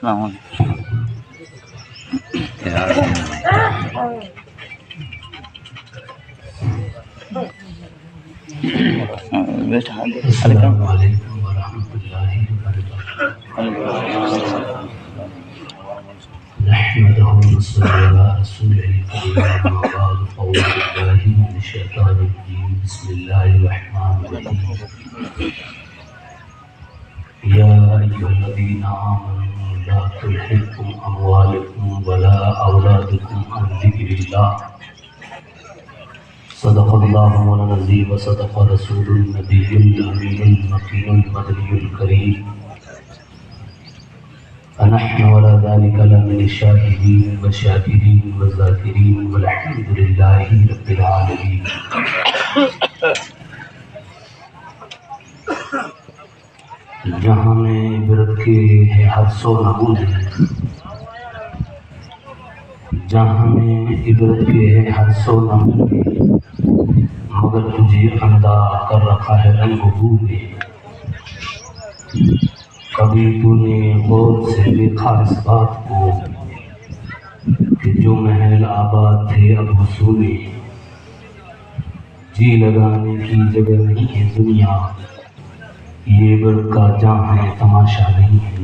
السلام علیکم السلام علیکم ورحمۃ اللہ وبرکاتہ۔ نحمده ونصلي على رسوله الكريم، أما بعد فأعوذ بالله من الشيطان الرجيم، بسم الله الرحمن الرحيم۔ يا أيها الذين آمنوا لا تلهكم أموالكم ولا أولادكم عن ذكر الله، صدق الله مولانا العظيم وصدق رسول النبي الأمين المكين المدني الكريم، ونحن على ذلك لمن الشاهدين والشاكرين والذاكرين والحمد لله رب العالمين۔ جہاں میں عبرت کے ہے ہر سو نمود ہے، جہاں میں عبرت کے ہے ہر سو نمود ہے، مگر تجھے اندھا کر رکھا ہے رنگ بو نے۔ کبھی تو نے غور سے دیکھا اس بات کو کہ جو محل آباد تھے اب حصولی، جی لگانے کی جگہ نہیں ہے دنیا، یہ عبرت کا جہاں ہے تماشا نہیں ہے،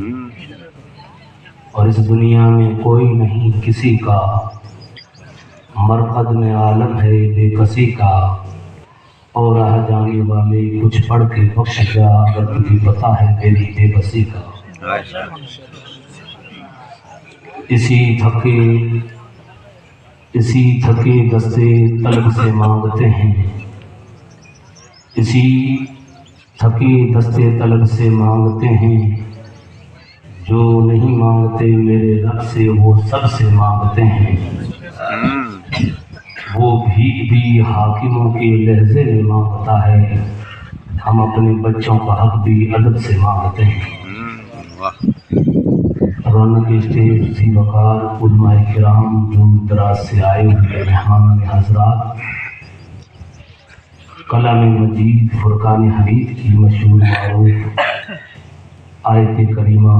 اور اس دنیا میں کوئی نہیں کسی کا، مرقد میں عالم ہے بے کسی کا، اور راہ جانے والے کچھ پڑھ کے بخش جا اگر تجھے پتا ہے میری بے بسی کا۔ اسی تھکے دستے طلب سے مانگتے ہیں، اسی تھکے دستے طلب سے مانگتے ہیں، جو نہیں مانگتے میرے رب سے وہ سب سے مانگتے ہیں، وہ بھی حاکموں کے لہجے میں مانگتا ہے، ہم اپنے بچوں کا حق بھی ادب سے مانگتے ہیں۔ رونق اسٹیج سی وقار علماء کرام، دور دراز سے آئے ہوئے مہمان حضرات، کلام مجید فرقان حمید کی مشہور معروف آیت کریمہ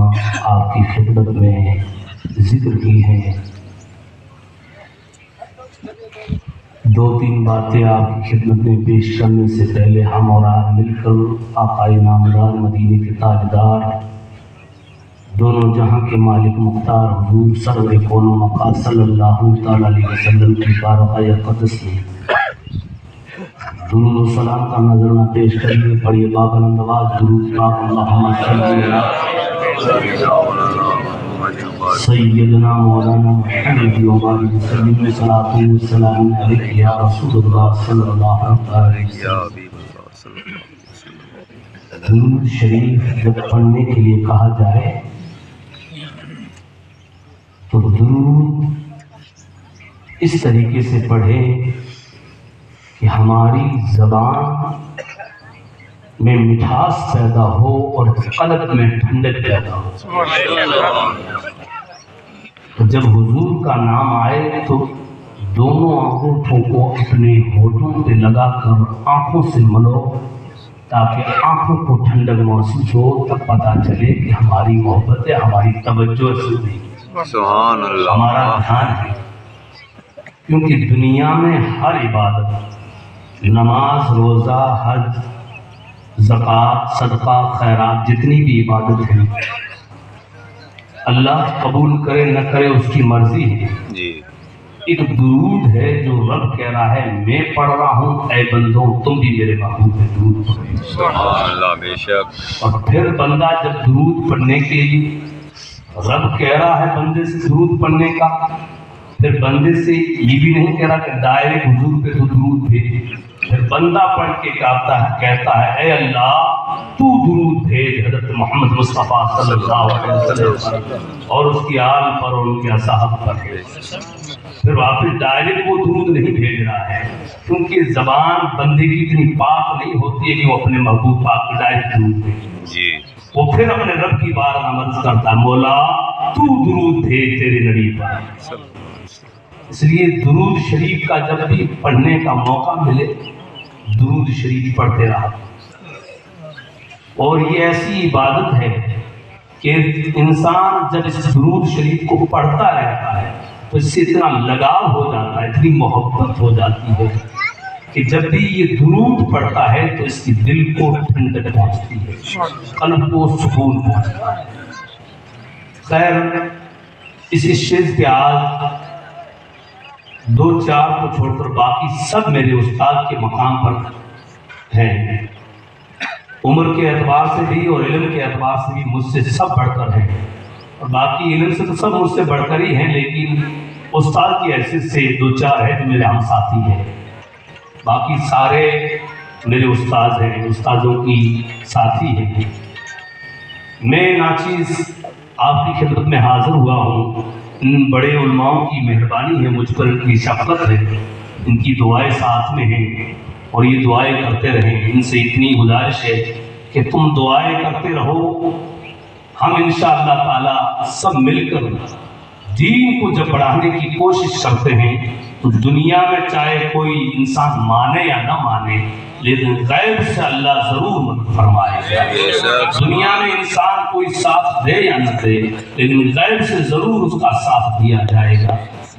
آپ کی خدمت میں ذکر کی ہیں۔ دو تین باتیں آپ کی خدمت میں پیش کرنے سے پہلے ہم اور آپ مل کر آقائے نامدار مدینے کے تاجدار، دونوں جہاں کے مالک مختار حضور سرور کون و مقام صلی اللہ تعالی علیہ وسلم کی بارگاہ اقدس میں درود و سلام کا نذرانہ پیش کرنے پڑھیے بابرکت نواز درود پاک اللہم صلی سیدنا مولانا محمد وبارک وسلم میں صلاۃ و سلام علیک یا رسول اللہ صلی اللہ علیہ وسلم۔ درود شریف جب پڑھنے کے لیے کہا جائے تو درود اس طریقے سے پڑھے کہ ہماری زبان میں مٹھاس پیدا ہو اور قلب میں ٹھنڈک پیدا ہو۔ تو جب حضور کا نام آئے تو دونوں انگوٹھوں کو اپنے ہونٹوں پہ لگا کر آنکھوں سے ملو تاکہ آنکھوں کو ٹھنڈک محسوس ہو، تب پتہ چلے کہ ہماری محبت ہے، ہماری توجہ ہے، سبحان اللہ، ہمارا دھیان ہے۔ کیونکہ دنیا میں ہر عبادت، نماز، روزہ، حج، زکوٰۃ، صدقہ، خیرات، جتنی بھی عبادت ہے، اللہ قبول کرے نہ کرے اس کی مرضی ہے۔ جی ایک درود ہے جو رب کہہ رہا ہے میں پڑھ رہا ہوں، اے بندوں تم بھی میرے محبوب پہ درود پڑھو۔ سبحان اللہ، بے شک۔ اور پھر بندہ جب درود پڑھنے کے لیے رب کہہ رہا ہے بندے سے درود پڑھنے کا، پھر بندے سے یہ بھی نہیں کہہ رہا کہ ڈائریکٹ حضور پہ تو درود بھیج، پھر بندہ پڑھ کے کہتا ہے اے اللہ تو درود بھیج حضرت محمد مصطفیٰ صلی اللہ علیہ وسلم اور اس کی آل پر اور ان کے اصحاب پر بھیج۔ پھر واپس ڈائریکٹ وہ درود نہیں بھیج رہا ہے، کیونکہ زبان بندے کی اتنی پاک نہیں ہوتی ہے کہ وہ اپنے محبوب پاک کو ڈائریکٹ درود بھیجے۔ جی وہ پھر اپنے رب کی بارگاہ میں عرض کرتا ہے مولا تو درود بھیج تیرے نبی پر۔ اس لیے درود شریف کا جب بھی پڑھنے کا موقع ملے درود شریف پڑھتے رہا۔ اور یہ ایسی عبادت ہے کہ انسان جب اس درود شریف کو پڑھتا رہتا ہے تو اس سے اتنا لگاؤ ہو جاتا ہے، اتنی محبت ہو جاتی ہے کہ جب بھی یہ درود پڑھتا ہے تو اس کی دل کو ٹھنڈک پہنچتی ہے، قلب کو سکون پہنچتا ہے۔ خیر، اس اسٹیج پہ آج دو چار کو چھوڑ کر باقی سب میرے استاد کے مقام پر ہیں، عمر کے اعتبار سے بھی اور علم کے اعتبار سے بھی مجھ سے سب بڑھ کر ہیں، اور باقی علم سے تو سب مجھ سے بڑھ کر ہی ہیں، لیکن استاد کی حیثیت سے دو چار ہے جو میرے ہم ساتھی ہیں، باقی سارے میرے استاد ہیں، استادوں کی ساتھی ہیں۔ میں ناچیز آپ کی خدمت میں حاضر ہوا ہوں، ان بڑے علماؤں کی مہربانی ہے مجھ پر، ان کی شفقت ہے، ان کی دعائیں ساتھ میں ہیں اور یہ دعائیں کرتے رہیں۔ ان سے اتنی گزارش ہے کہ تم دعائیں کرتے رہو، ہم انشاءاللہ تعالی سب مل کر دین کو جب بڑھانے کی کوشش کرتے ہیں تو دنیا میں چاہے کوئی انسان مانے یا نہ مانے لیکن غیب سے اللہ ضرور مدد فرمائے گا۔ دنیا میں انسان کوئی ساتھ دے یا نہ دے لیکن غیب سے ضرور اس کا ساتھ دیا جائے گا۔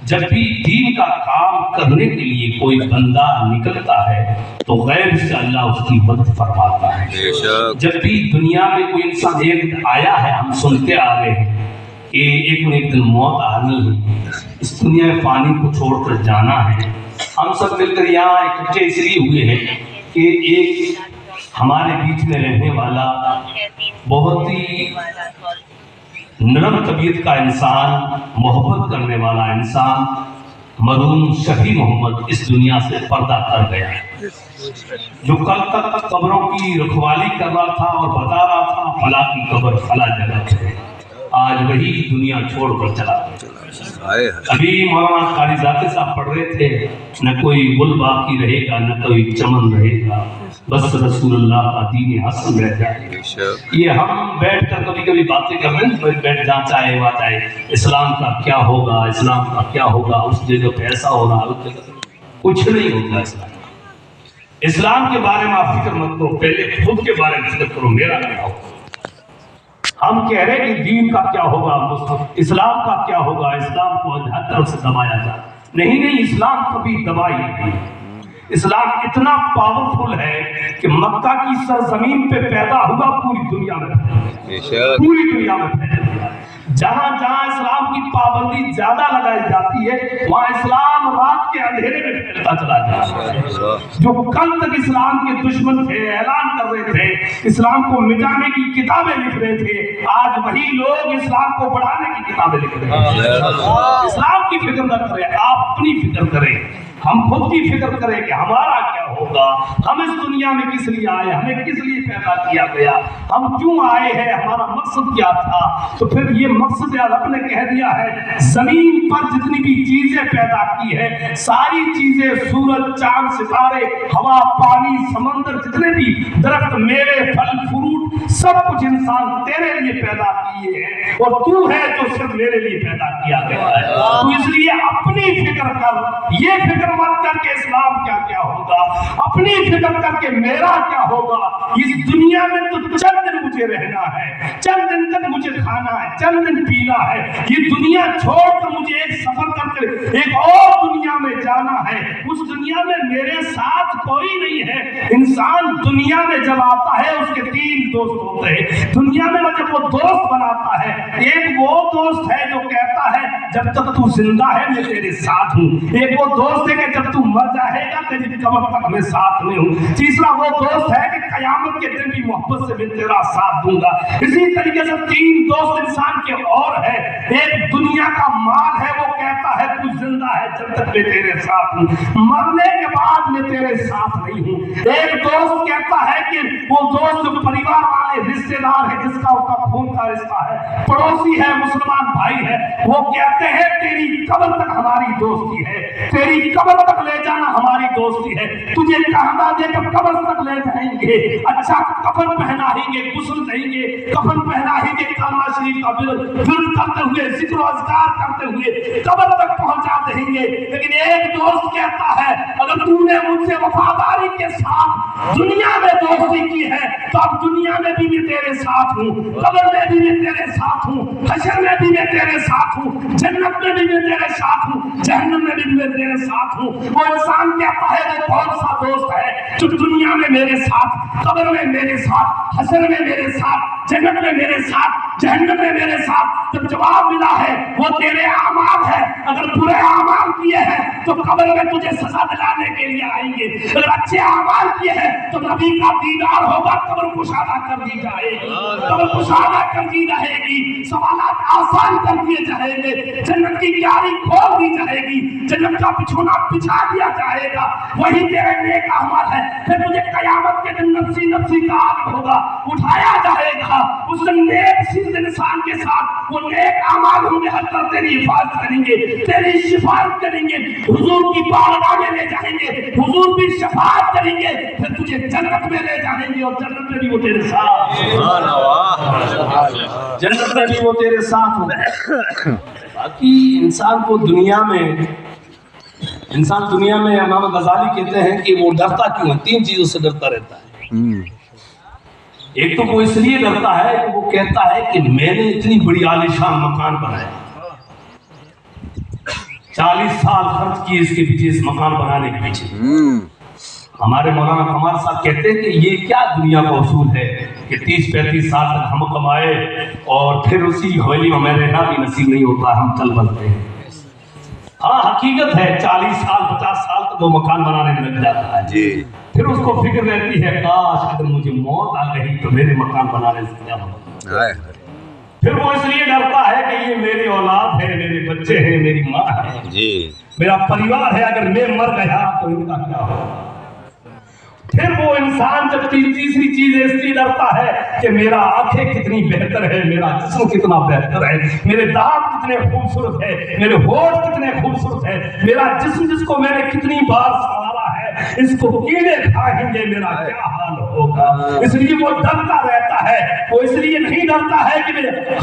جب بھی دین کا کام کرنے کے لیے کوئی بندہ نکلتا ہے تو غیب سے اللہ اس کی مدد فرماتا ہے۔ جب بھی دنیا میں کوئی انسان ایک آیا ہے، ہم سنتے آ رہے ہیں کہ ایک نہ ایک دن موت آنی ہے، اس دنیا فانی کو چھوڑ کر جانا ہے۔ ہم سب مل کر یہاں اکٹھے اس لیے ہوئے ہیں کہ ایک ہمارے بیچ میں رہنے والا بہت ہی نرم طبیعت کا انسان، محبت کرنے والا انسان، مرحوم شفیع محمد اس دنیا سے پردہ کر گیا ہے، جو کل تک قبروں کی رکھوالی کر رہا تھا اور بتا رہا تھا فلاں کی قبر فلاں جگہ پہ، آج وہی دنیا چھوڑ کر چلا گیا۔ ابھی مولانا قاری ذاکر صاحب پڑھ رہے تھے، نہ کوئی گل باقی رہے گا نہ کوئی چمن رہے گا، بس رسول اللہ کا دین حسن رہ جائے گا۔ یہ ہم بیٹھ کر کبھی کبھی باتیں کر رہے ہیں، بیٹھ جہاں چاہے وہاں چاہے، اسلام کا کیا ہوگا، اسلام کا کیا ہوگا، اس جگہ پہ ایسا ہو رہا، اس جگہ کچھ نہیں ہوگا۔ اسلام کے بارے میں آپ فکر مت کرو، پہلے خود کے بارے میں فکر کرو، میرا کیا ہوگا۔ ہم کہہ رہے ہیں کہ دین کا کیا ہوگا، اسلام کا کیا ہوگا، اسلام کو ہر طرف سے دبایا جائے، نہیں، اسلام کبھی دبائی نہیں۔ اسلام اتنا پاورفل ہے کہ مکہ کی سرزمین پہ پیدا ہوا، پوری دنیا میں پھیل گیا۔ جہاں جہاں اسلام کی پابندی زیادہ لگائی جاتی ہے وہاں اسلام رات کے اندھیرے میں پھیلتا چلا جاتا ہے۔ جو کل تک اسلام کے دشمن تھے، اعلان کر رہے تھے، اسلام کو مٹانے کی کتابیں لکھ رہے تھے، آج وہی لوگ اسلام کو بڑھانے کی کتابیں لکھ رہے ہیں۔ اسلام کی فکر نہ کریں، آپ اپنی فکر کریں، ہم خود کی فکر کریں کہ ہمارا کیا ہوگا، ہم اس دنیا میں کس لیے آئے، ہمیں کس لیے پیدا کیا گیا، ہم کیوں آئے ہیں، ہمارا مقصد کیا تھا۔ تو پھر یہ مقصد رب نے کہہ دیا ہے، زمین پر جتنی بھی چیزیں پیدا کی ہے، ساری چیزیں، سورج، چاند، ستارے، ہوا، پانی، سمندر، جتنے بھی درخت، میوے، پھل، فروٹ، سب کچھ انسان تیرے لیے پیدا کیے ہیں، اور تو ہے جو صرف میرے لیے پیدا کیا گیا ہے۔ تو اس لیے اپنی فکر کر، یہ فکر مت کر کے اسلام کیا کیا ہوگا، اپنی فکر کر کے میرا کیا ہوگا۔ اس دنیا میں تو چند دن مجھے رہنا ہے، چند دن تک مجھے کھانا ہے، چند دن پینا ہے، یہ دنیا چھوڑ کر مجھے ایک سفر کر کے ایک اور دنیا میں جانا ہے۔ اس دنیا میں میرے ساتھ کوئی نہیں ہے۔ انسان دنیا میں جب آتا ہے اس کے تین دوست ہوتے ہیں، دنیا میں جب وہ دوست بناتا ہے، ایک وہ دوست ہے جو کہتا ہے جب تک تو زندہ ہے میں تیرے ساتھ ہوں، ایک وہ دوست ہے کہ جب تو مر جائے گا تیری قبر تک میں ساتھ میں ہوں، تیسرا وہ دوست ہے کہ قیامت کے دن بھی محبت سے میں تیرا ساتھ دوں گا۔ اسی طریقے سے تین دوست انسان کے اور ہے، ایک دنیا کا مال ہے، وہ کہتا ہے تو زندہ ہے جب تک میں تیرے ساتھ ہوں، مرنے کے بعد میں تیرے ساتھ نہیں ہوں۔ ایک دوست کہتا ہے کہ وہ دوست جو پریوار والے رشتے دار ہے، جس کا اس کا خون کا رشتہ ہے، پڑوسی ہے، مسلمان بھائی ہے، وہ کہتے ہیں تیری قبر تک ہماری دوستی ہے، تیری قبر تک لے جانا ہماری دوستی ہے، تجھے کہنا دے کر قبر تک لے جائیں گے، اچھا کفن پہنائیں گے، غسل دیں گے، کفن پہنائیں گے، کلمہ شریف کا ورد کرتے ہوئے، ذکر و اذکار کرتے ہوئے قبر تک پہنچا دیں رہیں گے، لیکن ایک دوست کہتا ہے اگر تم نے مجھ سے وفاداری کے ساتھ دنیا میں دوستی کی ہے تو اب دنیا میں بھی میں تیرے ساتھ ہوں، قبر میں بھی میں تیرے ساتھ ہوں، حشر میں بھی میں تیرے ساتھ ہوں، جنت میں بھی میں تیرے ساتھ ہوں، جہنم میں بھی میں تیرے ساتھ ہوں۔ وہ انسان کہتا ہے وہ کون سا دوست ہے جو دنیا میں میرے ساتھ، قبر میں میرے ساتھ، حشر میں میرے ساتھ، جنت میں میرے ساتھ، جہنم میں میرے ساتھ؟ جب جواب ملا ہے وہ تیرے اعمال ہے، اگر برے اعمال کیے ہیں تو قبر میں تجھے سزا دلانے کے لیے آئیں گے، اگر اچھے اعمال کیے ہیں تو نبی کا دیدار ہوگا، قبر کشادہ کر دی جائے گی، قبر کشادہ کر دی جائے گی، سوالات آسان کر دیے جائیں گے، جنت کی کیاری کھول دی جائے گی، جنت کا بچھونا بچھا دیا جائے گا، وہی تیرے نیک اعمال ہے۔ پھر تجھے قیامت کے دن نفسی نفسی کا عالم ہوگا، اٹھایا جائے گا، اس دن نیک صرف انسان کے ساتھ وہ نیک اعمال ہوں گے، حضرت تیری حفاظت کریں گے، تیری شفاعت کریں گے، حضور کی بارگاہ میں لے جائیں گے، حضور بھی شفاعت کریں گے، پھر تجھے جنت میں لے جائیں گے اور جنت میں بھی وہ تیرے ساتھ، جنت میں بھی وہ تیرے ساتھ ہوں۔ باقی انسان کو دنیا میں امام غزالی کہتے ہیں کہ وہ ڈرتا کیوں ہے؟ 3 چیزوں سے ڈرتا رہتا ہے۔ ایک تو وہ اس لیے ڈرتا ہے کہ وہ کہتا ہے کہ میں نے اتنی بڑی عالیشان مکان بنایا، 40 سال خرچ کیے اس کے پیچھے، اس مکان بنانے کے پیچھے۔ ہمارے مولانا کمال صاحب کہتے ہیں کہ یہ کیا دنیا کا اصول ہے کہ 30-35 سال تک ہم کمائے اور پھر اسی حویلی میں رہنا بھی نصیب نہیں ہوتا، ہم چل بنتے ہیں۔ ہاں حقیقت ہے 40 سال 50 سال تک وہ مکان بنانے میں لگ جاتا ہے جی، پھر اس کو فکر رہتی ہے کاش اگر مجھے موت آ گئی تو میرے مکان بنانے سے کیا ہوگا۔ پھر وہ اس لیے ڈرتا ہے کہ یہ میری اولاد ہے، میرے بچے ہیں، میری ماں ہے جی، میرا پریوار ہے، اگر میں مر گیا تو ان کا کیا ہوگا۔ پھر وہ انسان جب تیسری چیز اس لیے ڈرتا ہے کہ میرا آنکھیں کتنی بہتر ہے، میرا جسم کتنا بہتر ہے، میرے دانت کتنے خوبصورت ہے، میرے ہونٹ کتنے خوبصورت ہے، میرا جسم جس کو میں نے کتنی بار سنوارا ہے، اس کو کیڑے کھائیں گے، میرا کیا حال ہوگا۔ اس لیے وہ ڈرتا رہتا ہے۔ وہ اس لیے نہیں ڈرتا ہے کہ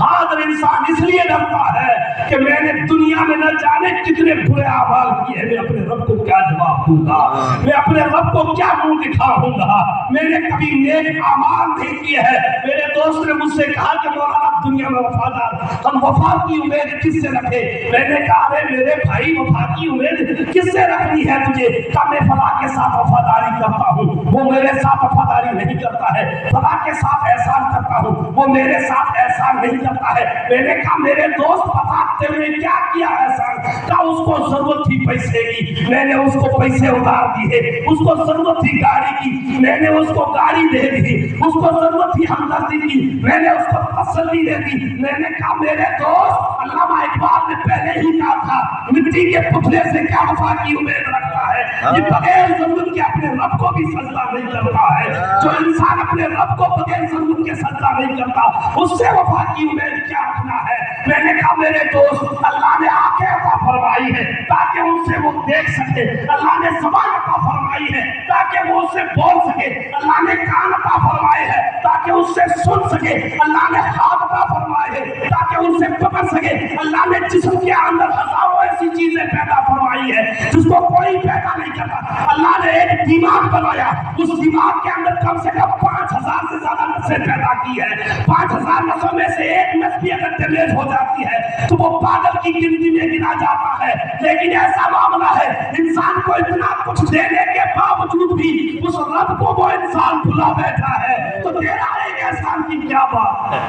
حاضر انسان اس لیے ڈرتا ہے کہ میں نے دنیا میں نہ جانے کتنے برے اعمال کیے، میں اپنے رب کو کیا جواب دوں گا، میں اپنے رب کو کیا منہ دکھاؤں گا، میں نے کبھی نیک اعمال نہیں کیے ہیں۔ میرے دوست نے مجھ سے کہا کہ مولانا دنیا میں وفادار ہم وفا کی امید کس سے رکھے؟ میں نے کہا ارے میرے بھائی وفا کی امید کس سے رکھنی ہے تجھے؟ کہ میں فلاں کے ساتھ وفاداری کرتا ہوں، وہ میرے ساتھ وفاداری نہیں کرتا ہے، فلاں کے ساتھ احسان کرتا ہوں، وہ میرے ساتھ احسان نہیں کرتا ہے۔ میں نے کہا میرے دوست بتا تیرے کیا کیا احسان؟ کہا اس کو ضرورت تھی پیسے کی، میں نے اس کو پیسے ادھار دیے، اس کو ضرورت تھی گاڑی کی، میں نے اس کو گاڑی دے دی، اس کو ضرورت تھی ہمدردی کی، میں نے اس کو تسلی دے دی۔ میں نے کہا میرے دوست علامہ اقبال نے پہلے ہی کہا تھا مٹی کے پتلے سے کیا وفا کی امید رکھتا ہے، یہ بغیر ضرورت کے اپنے رب کو بھی سجدہ نہیں کرتا ہے۔ جو انسان اپنے رب کو بغیر ضرورت کے سجدہ نہیں کرتا اس سے وفا کی امید کیا رکھنا ہے۔ میں نے کہا میرے دوست اللہ نے آنکھیں عطا فرمائی ہے تاکہ ان سے وہ دیکھ سکے، اللہ نے زبان عطا فرمائی ہے تاکہ وہ اس سے بول سکے، اللہ نے کان عطا فرمائے ہے تاکہ اس سے سن سکے، اللہ نے ہاتھ عطا فرمائے ہے تاکہ ان سے پکڑ سکے، اللہ نے جسم کے اندر ہزاروں ایسی چیزیں پیدا فرمائی ہے جس کو کوئی پیدا نہیں کرتا۔ اللہ نے ایک دماغ بنایا، اس دماغ کے اندر کم سے کم 5000 سے زیادہ نسیں پیدا کی ہے، 5000 نسوں میں سے ایک نس بھی اگر ڈیمیج ہو جاتی ہے تو وہ پاگل کی گنتی میں گنا جاتا ہے۔ لیکن ایسا معاملہ ہے انسان کو اتنا کچھ دینے کے باوجود بھی اس رب کو وہ انسان بھلا بیٹھا ہے، تو تیرا ایک احسان کی کیا بات ہے،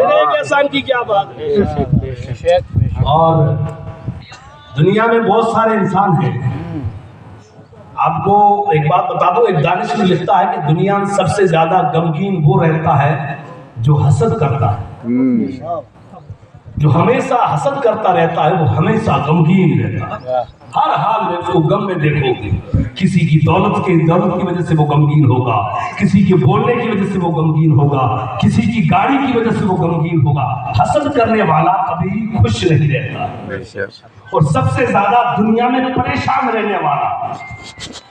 ایک احسان کی کیا بات ہے۔ اور دنیا میں بہت سارے انسان ہیں، آپ کو ایک بات بتا دو، ایک دانش میں لکھتا ہے کہ دنیا میں سب سے زیادہ غمگین وہ رہتا ہے جو حسد کرتا ہے، جو ہمیشہ حسد کرتا رہتا ہے وہ ہمیشہ غمگین رہتا ہے، ہر حال میں اس کو غم میں دیکھو گے۔ کسی کی دولت کی وجہ سے وہ غمگین ہوگا، کسی کے بولنے کی وجہ سے وہ غمگین ہوگا، کسی کی گاڑی کی وجہ سے وہ غمگین ہوگا۔ حسد کرنے والا کبھی خوش نہیں رہتا، اور سب سے زیادہ دنیا میں پریشان رہنے والا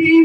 3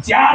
4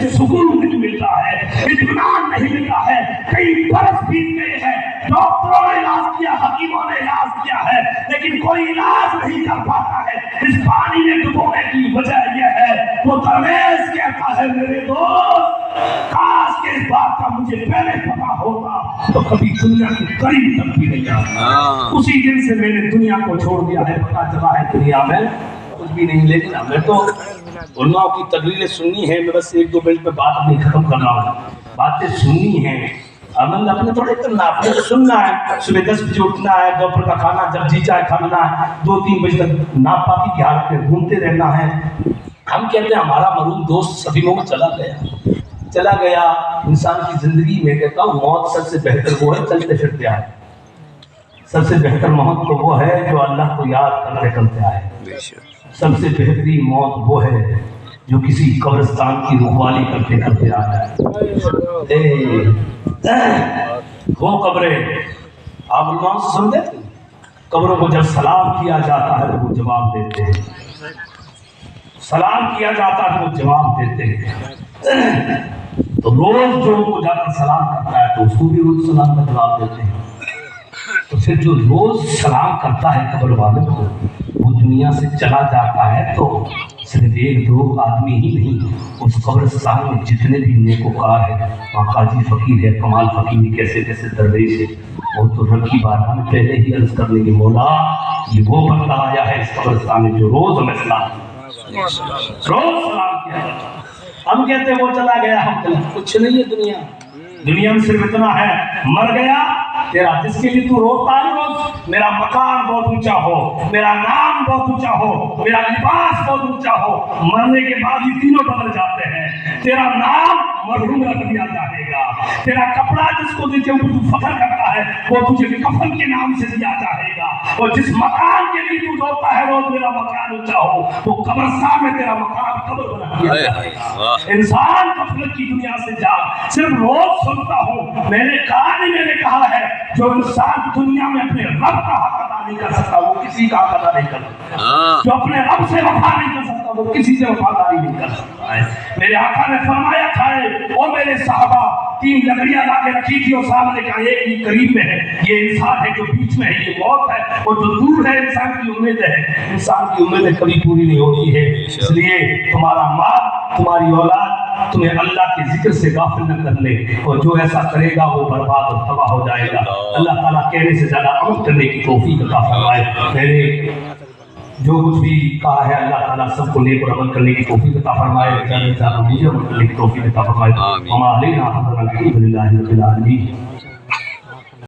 سے سکون نہیں ملتا ہے, اطمینان نہیں ملتا ہے. کئی برس بیت گئے ہیں, ڈاکٹروں نے علاج کیا, حکیموں نے علاج کیا ہے, لیکن کوئی علاج نہیں کر پاتا ہے. اس پانی میں ڈبونے کی وجہ یہ ہے, وہ درویش کہتا ہے میرے دوست کاش کہ اس بات کا مجھے پہلے پتا ہوتا تو کبھی دنیا کے قریب تک بھی نہیں آتا. اسی دن سے میں نے دنیا کو چھوڑ دیا ہے. پتا چلا ہے دنیا میں کچھ بھی نہیں, لیکن ہمیں تو علماء کی تقریریں سننی ہے. میں بس 1-2 منٹ میں بات اپنی ختم کر رہا ہوں. باتیں سننی ہیں, عمل اپنے تھوڑے کرنا, اپنے تو سننا ہے. صبح 10 بجے اٹھنا ہے, دوپہر کا کھانا جب جی چاہے کھا لینا ہے, 2-3 بجے تک ناپاکی کی حالت میں گھومتے رہنا ہے. ہم کہتے ہیں ہمارا مرحوم دوست سبھی میں چلا گیا. انسان کی زندگی میں کہتا ہوں موت سب سے بہتر وہ ہے چلتے پھرتے آئے. سب سے بہتر موت تو وہ ہے جو اللہ کو یاد کرتے کرتے آئے. سب سے بہترین موت وہ ہے جو کسی قبرستان کی رخوالی کرتے کرتے آیا ہے. وہ قبریں آپ علماء سے سمجھے, قبروں کو جب سلام کیا جاتا ہے تو وہ جواب دیتے ہیں. سلام کیا جاتا ہے تو وہ جواب دیتے ہیں. تو روز جو کو جا کر سلام کرتا ہے تو اس کو بھی روز سلام کا جواب دیتے ہیں. تو پھر جو روز سلام کرتا ہے قبر والے کو, وہ دنیا سے چلا جاتا ہے تو صرف 1-2 آدمی ہی نہیں, اس قبرستان میں جتنے بھی نیکوکار ہیں, وہاں قاضی فقیر ہے, کمال فقیر, کیسے کیسے درویش ہے, وہ تو رب کی بارگاہ میں پہلے ہی عرض کر لیں گے مولا یہ وہ بندہ آیا ہے اس قبرستان میں جو روز ہمیں سلام کیا. ہم کہتے ہیں وہ چلا گیا, ہم کہتے ہیں کچھ نہیں ہے دنیا میں صرف اتنا ہے, مر گیا تیرا جس کے لیے تو روتا ہے روز, میرا مکان بہت اونچا ہو, میرا نام بہت اونچا ہو, میرا لباس بہت اونچا ہو, مرنے کے بعد یہ تینوں بدل جاتے ہیں. تیرا نام مرحوم رکھ دیا جائے گا, تیرا کپڑا جس کو دیتے اوپر تو فخر کرتا ہے وہ تجھے کفن کے نام سے دیا جائے گا. اور جس مکان کے لیے تو روتا ہے روز میرا مکان اونچا ہو, وہ قبرستان میں تیرا مکان قبر بنا دیا جائے گا. انسان غفلت کی دنیا سے جا, صرف روز سنتا ہوں. میں نے کہا ہے جو انسان دنیا میں اپنے رب کا حق ادا نہیں کر سکتا وہ کسی کا حق ادا نہیں کر سکتا. جو اپنے رب سے وفا نہیں کر سکتا وہ کسی سے وفاداری نہیں کر سکتا ہے. میرے آقا نے فرمایا تھا اور میرے صحابہ 3 لکڑیاں لا کے رکھی تھی اور سامنے کہا ایک یہ قریب میں ہے, یہ انسان ہے, جو بیچ میں ہے یہ موت ہے, اور جو دور ہے انسان کی امید ہے. انسان کی امیدیں کبھی پوری نہیں ہوتی ہے. اس لیے تمہارا مال, تمہاری اولاد تمہیں اللہ کے ذکر سے غافل نہ کر لے, اور جو ایسا کرے گا وہ برباد اور تباہ ہو جائے گا. اللہ تعالیٰ کہنے سے زیادہ عمل کرنے کی توفیق عطا فرمائے. میرے جو کچھ بھی کہا ہے اللہ تعالیٰ سب کو نیک اور عمل کرنے کی توفیق عطا فرمائے, مجھے عمل کرنے کی توفیق عطا فرمائے. ہمارے